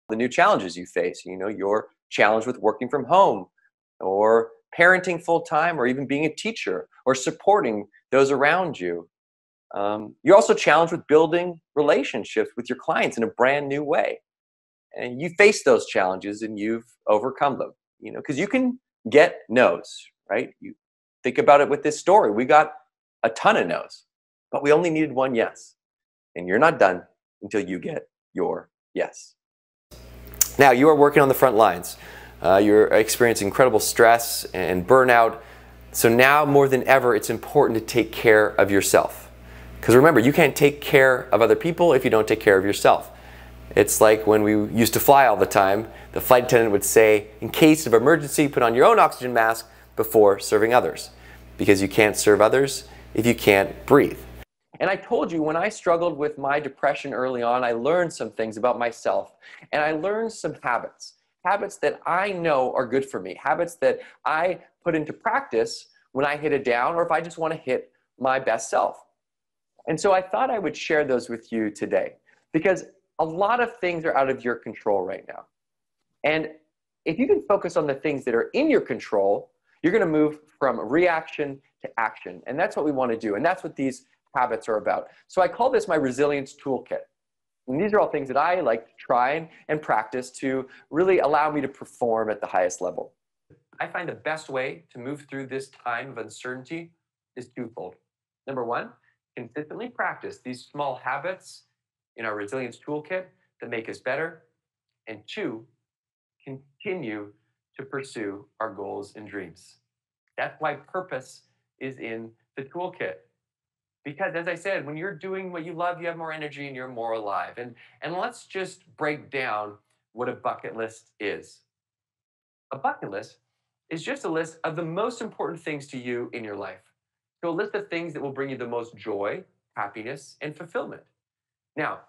the new challenges you face. Your challenge with working from home or parenting full time or even being a teacher or supporting those around you. You're also challenged with building relationships with your clients in a brand new way. And you face those challenges and you've overcome them, because you can get no's, right? You think about it with this story. We got a ton of no's, but we only needed one yes. And you're not done until you get your yes. Now, you are working on the front lines. You're experiencing incredible stress and burnout. So now more than ever, it's important to take care of yourself. Because remember, you can't take care of other people if you don't take care of yourself. It's like when we used to fly all the time, the flight attendant would say, in case of emergency, put on your own oxygen mask before serving others. Because you can't serve others if you can't breathe. And I told you, when I struggled with my depression early on, I learned some things about myself. And I learned some habits that I know are good for me, habits that I put into practice when I hit a down or if I just want to hit my best self. And so I thought I would share those with you today, because a lot of things are out of your control right now. And if you can focus on the things that are in your control, you're going to move from reaction to action. And that's what we want to do. And that's what these habits are about. So I call this my resilience toolkit. And these are all things that I like to try and practice to really allow me to perform at the highest level. I find the best way to move through this time of uncertainty is twofold. Number one, consistently practice these small habits in our resilience toolkit that make us better. And two, continue to pursue our goals and dreams. That's why purpose is in the toolkit. Because as I said, when you're doing what you love, you have more energy and you're more alive. And let's just break down what a bucket list is. A bucket list is just a list of the most important things to you in your life. So a list of things that will bring you the most joy, happiness, and fulfillment. Now,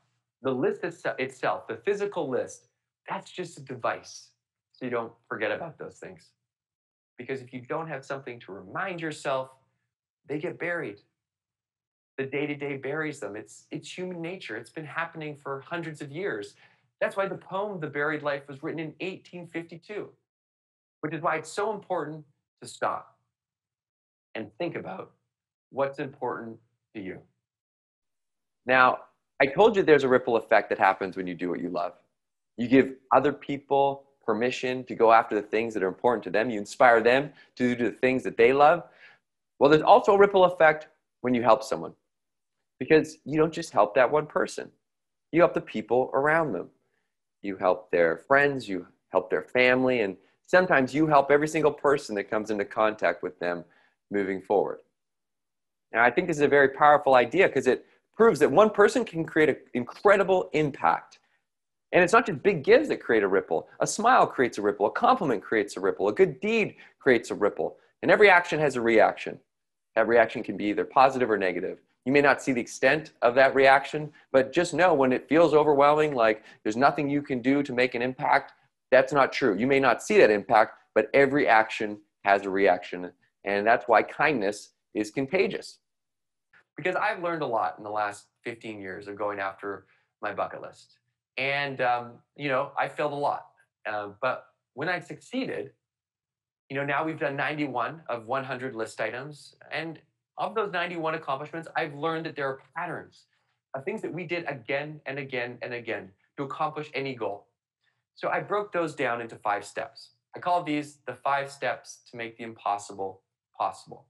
the list itself, the physical list, that's just a device. So you don't forget about those things. Because if you don't have something to remind yourself, they get buried. The day-to-day buries them. It's human nature. It's been happening for hundreds of years. That's why the poem, The Buried Life, was written in 1852, which is why it's so important to stop and think about what's important to you. Now, I told you there's a ripple effect that happens when you do what you love. You give other people permission to go after the things that are important to them. You inspire them to do the things that they love. Well, there's also a ripple effect when you help someone. Because you don't just help that one person. You help the people around them. You help their friends, you help their family, and sometimes you help every single person that comes into contact with them moving forward. Now, I think this is a very powerful idea because it proves that one person can create an incredible impact. And it's not just big gives that create a ripple. A smile creates a ripple. A compliment creates a ripple. A good deed creates a ripple. And every action has a reaction. That reaction can be either positive or negative. You may not see the extent of that reaction, but just know when it feels overwhelming, like there's nothing you can do to make an impact, that's not true. You may not see that impact, but every action has a reaction. And that's why kindness is contagious. Because I've learned a lot in the last 15 years of going after my bucket list. And, I failed a lot. But when I succeeded, now we've done 91 of 100 list items. And of those 91 accomplishments, I've learned that there are patterns of things that we did again and again and again to accomplish any goal. So I broke those down into 5 steps. I call these the 5 steps to make the impossible possible.